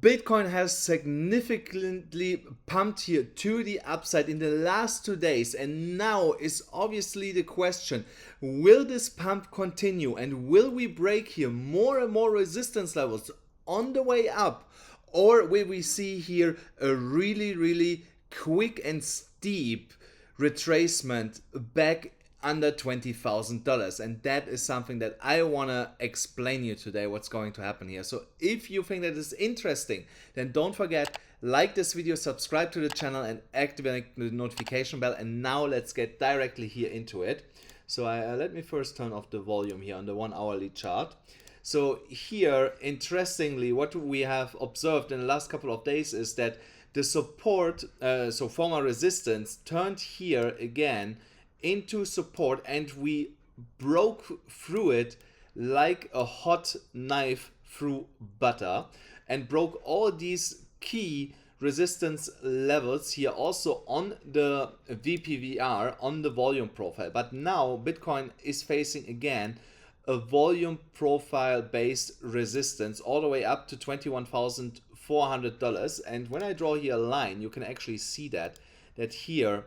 Bitcoin has significantly pumped here to the upside in the last 2 days, and now is obviously the question, will this pump continue and will we break here more and more resistance levels on the way up, or will we see here a really quick and steep retracement back under $20,000? And that is something that I want to explain you today, what's going to happen here. So if you think that is interesting, then don't forget, like this video, subscribe to the channel and activate the notification bell. And now let's get directly here into it. So let me first turn off the volume here on the 1 hourly chart. So here, interestingly, what we have observed in the last couple of days is that the support, so former resistance, turned here again into support, and we broke through it like a hot knife through butter and broke all these key resistance levels here also on the VPVR, on the volume profile. But now Bitcoin is facing again a volume profile based resistance all the way up to $21,400. And when I draw here a line, you can actually see that here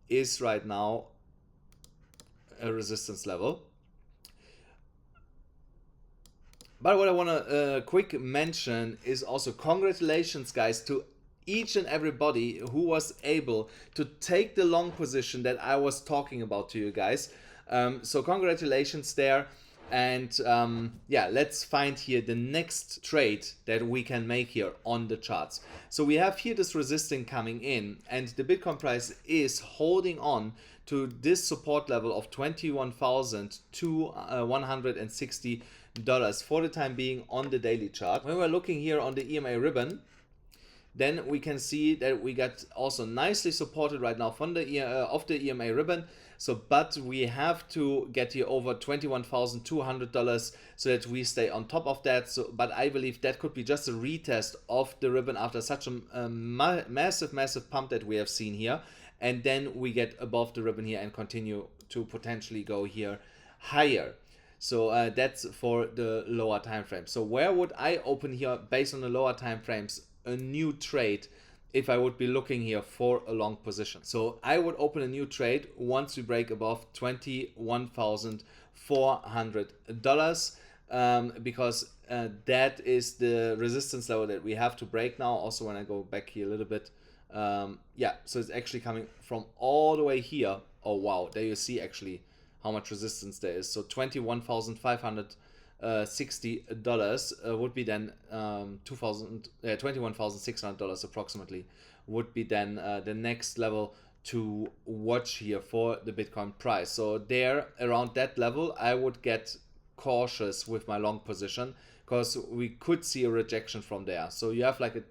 is right now a resistance level. But what I want to quick mention is also congratulations, guys, to each and everybody who was able to take the long position that I was talking about to you guys. So congratulations there. And yeah, let's find here the next trade that we can make here on the charts. So we have here this resistance coming in, and the Bitcoin price is holding on to this support level of $21,260 for the time being on the daily chart. When we're looking here on the EMA ribbon, then we can see that we got also nicely supported right now from the of the EMA ribbon. So, but we have to get here over $21,200 so that we stay on top of that. So, but I believe that could be just a retest of the ribbon after such a massive pump that we have seen here, and then we get above the ribbon here and continue to potentially go here higher. So that's for the lower time frame. So where would I open here based on the lower time frames a new trade if I would be looking here for a long position? So I would open a new trade once we break above $21,400 because that is the resistance level that we have to break now. Also, when I go back here a little bit, yeah, so it's actually coming from all the way here. Oh wow, there you see actually how much resistance there is. So $21,560 would be then $21,600 approximately would be then the next level to watch here for the Bitcoin price. So there, around that level, I would get cautious with my long position because we could see a rejection from there. So you have like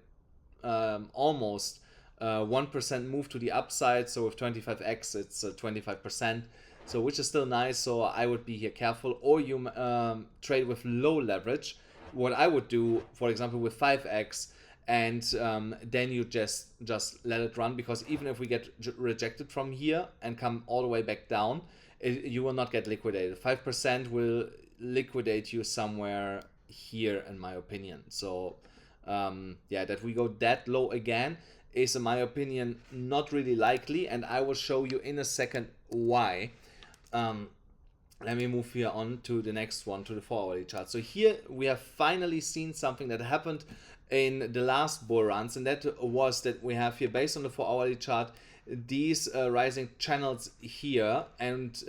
a almost 1% move to the upside. So with 25x, it's 25%. So which is still nice. So I would be here careful, or you trade with low leverage. What I would do, for example, with 5x, and then you just let it run, because even if we get rejected from here and come all the way back down, you will not get liquidated. 5% will liquidate you somewhere here, in my opinion. So yeah, that we go that low again is, in my opinion, not really likely, and I will show you in a second why. Let me move here on to the next one, to the 4-hourly chart. So here we have finally seen something that happened in the last bull runs, and that was that we have here, based on the 4-hourly chart, these rising channels here, and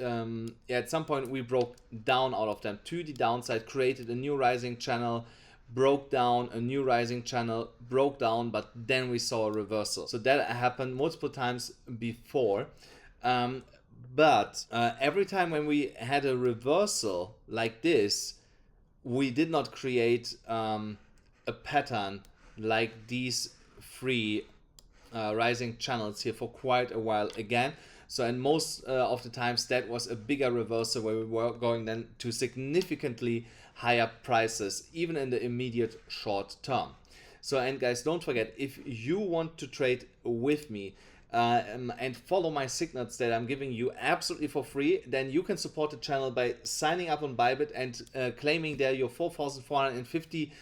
yeah, at some point we broke down out of them to the downside, created a new rising channel, broke down, a new rising channel, broke down, but then we saw a reversal. So that happened multiple times before. But every time when we had a reversal like this, we did not create a pattern like these three rising channels here for quite a while again. So, and most of the times that was a bigger reversal where we were going then to significantly higher prices, even in the immediate short term. So, and guys, don't forget, if you want to trade with me, and follow my signals that I'm giving you absolutely for free, then you can support the channel by signing up on BYBIT and claiming there your 4,450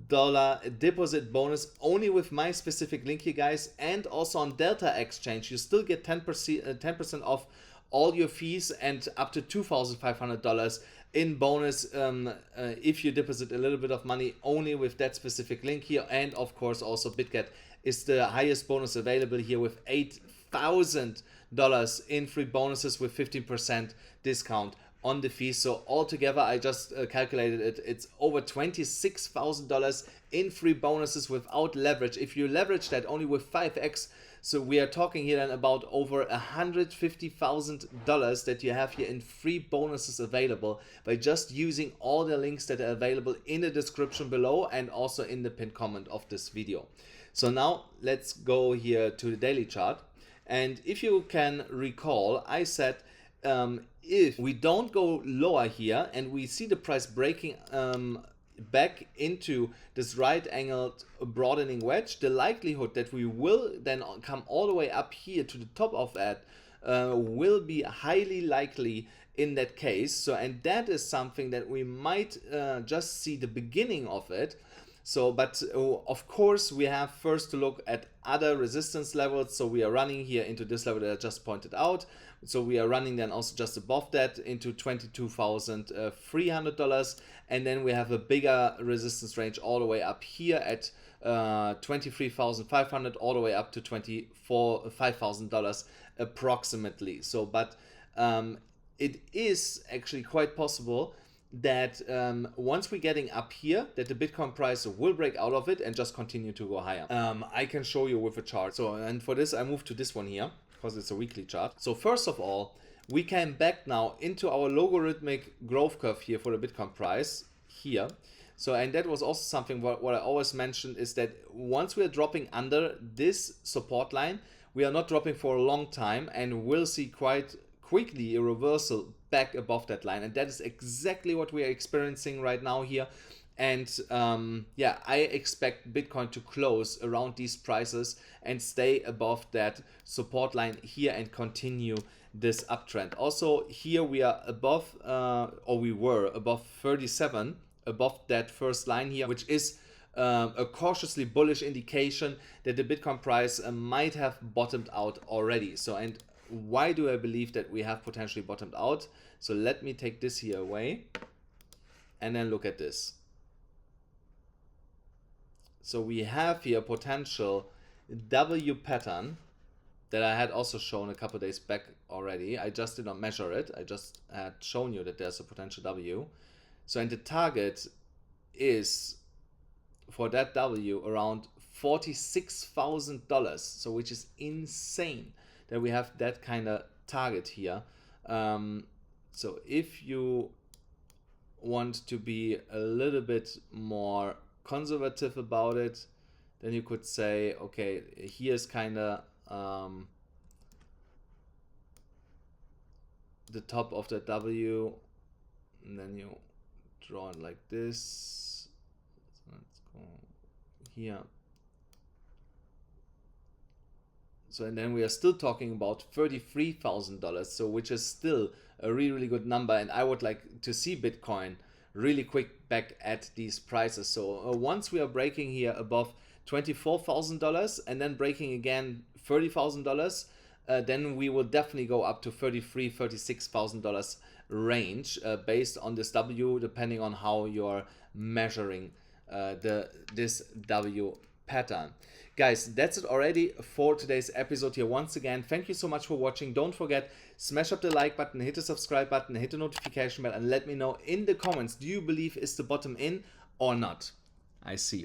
dollar deposit bonus only with my specific link here, guys. And also on Delta Exchange, you still get 10% off all your fees and up to $2,500 in bonus if you deposit a little bit of money only with that specific link here. And of course also BitGet is the highest bonus available here with $8,000 in free bonuses with 15% discount on the fee. So altogether, I just calculated it, it's over $26,000 in free bonuses without leverage. If you leverage that only with 5x, so we are talking here then about over $150,000 that you have here in free bonuses available by just using all the links that are available in the description below and also in the pinned comment of this video. So now let's go here to the daily chart. And if you can recall, I said if we don't go lower here and we see the price breaking back into this right angled broadening wedge, the likelihood that we will then come all the way up here to the top of that will be highly likely in that case. So, and that is something that we might just see the beginning of it. So, but of course we have first to look at other resistance levels. So we are running here into this level that I just pointed out. So we are running then also just above that into $22,300, and then we have a bigger resistance range all the way up here at $23,500 all the way up to $5,000 approximately. So, but it is actually quite possible that once we're getting up here, that the Bitcoin price will break out of it and just continue to go higher. I can show you with a chart. So, and for this, I move to this one here because it's a weekly chart. So first of all, we came back now into our logarithmic growth curve here for the Bitcoin price here. So, and that was also something what I always mentioned is that once we are dropping under this support line, we are not dropping for a long time and we'll see quite quickly a reversal back above that line, and that is exactly what we are experiencing right now here. And yeah, I expect Bitcoin to close around these prices and stay above that support line here and continue this uptrend. Also here we are above or we were above 37, above that first line here, which is a cautiously bullish indication that the Bitcoin price might have bottomed out already. So, and why do I believe that we have potentially bottomed out? So let me take this here away and then look at this. So we have here potential W pattern that I had also shown a couple days back already. I just did not measure it. I just had shown you that there's a potential W. So, and the target is for that W around $46,000. So, which is insane that we have that kind of target here. So if you want to be a little bit more conservative about it, then you could say, okay, here's kind of the top of the W, and then you draw it like this. So let's go here. So, and then we are still talking about $33,000, so which is still a really, really good number. And I would like to see Bitcoin really quick back at these prices. So once we are breaking here above $24,000 and then breaking again $30,000, then we will definitely go up to $33,000, $36,000 range based on this W, depending on how you're measuring this W pattern. Guys, that's it already for today's episode here. Once again, thank you so much for watching. Don't forget, smash up the like button, hit the subscribe button, hit the notification bell, and let me know in the comments, do you believe is the bottom in or not? I see you.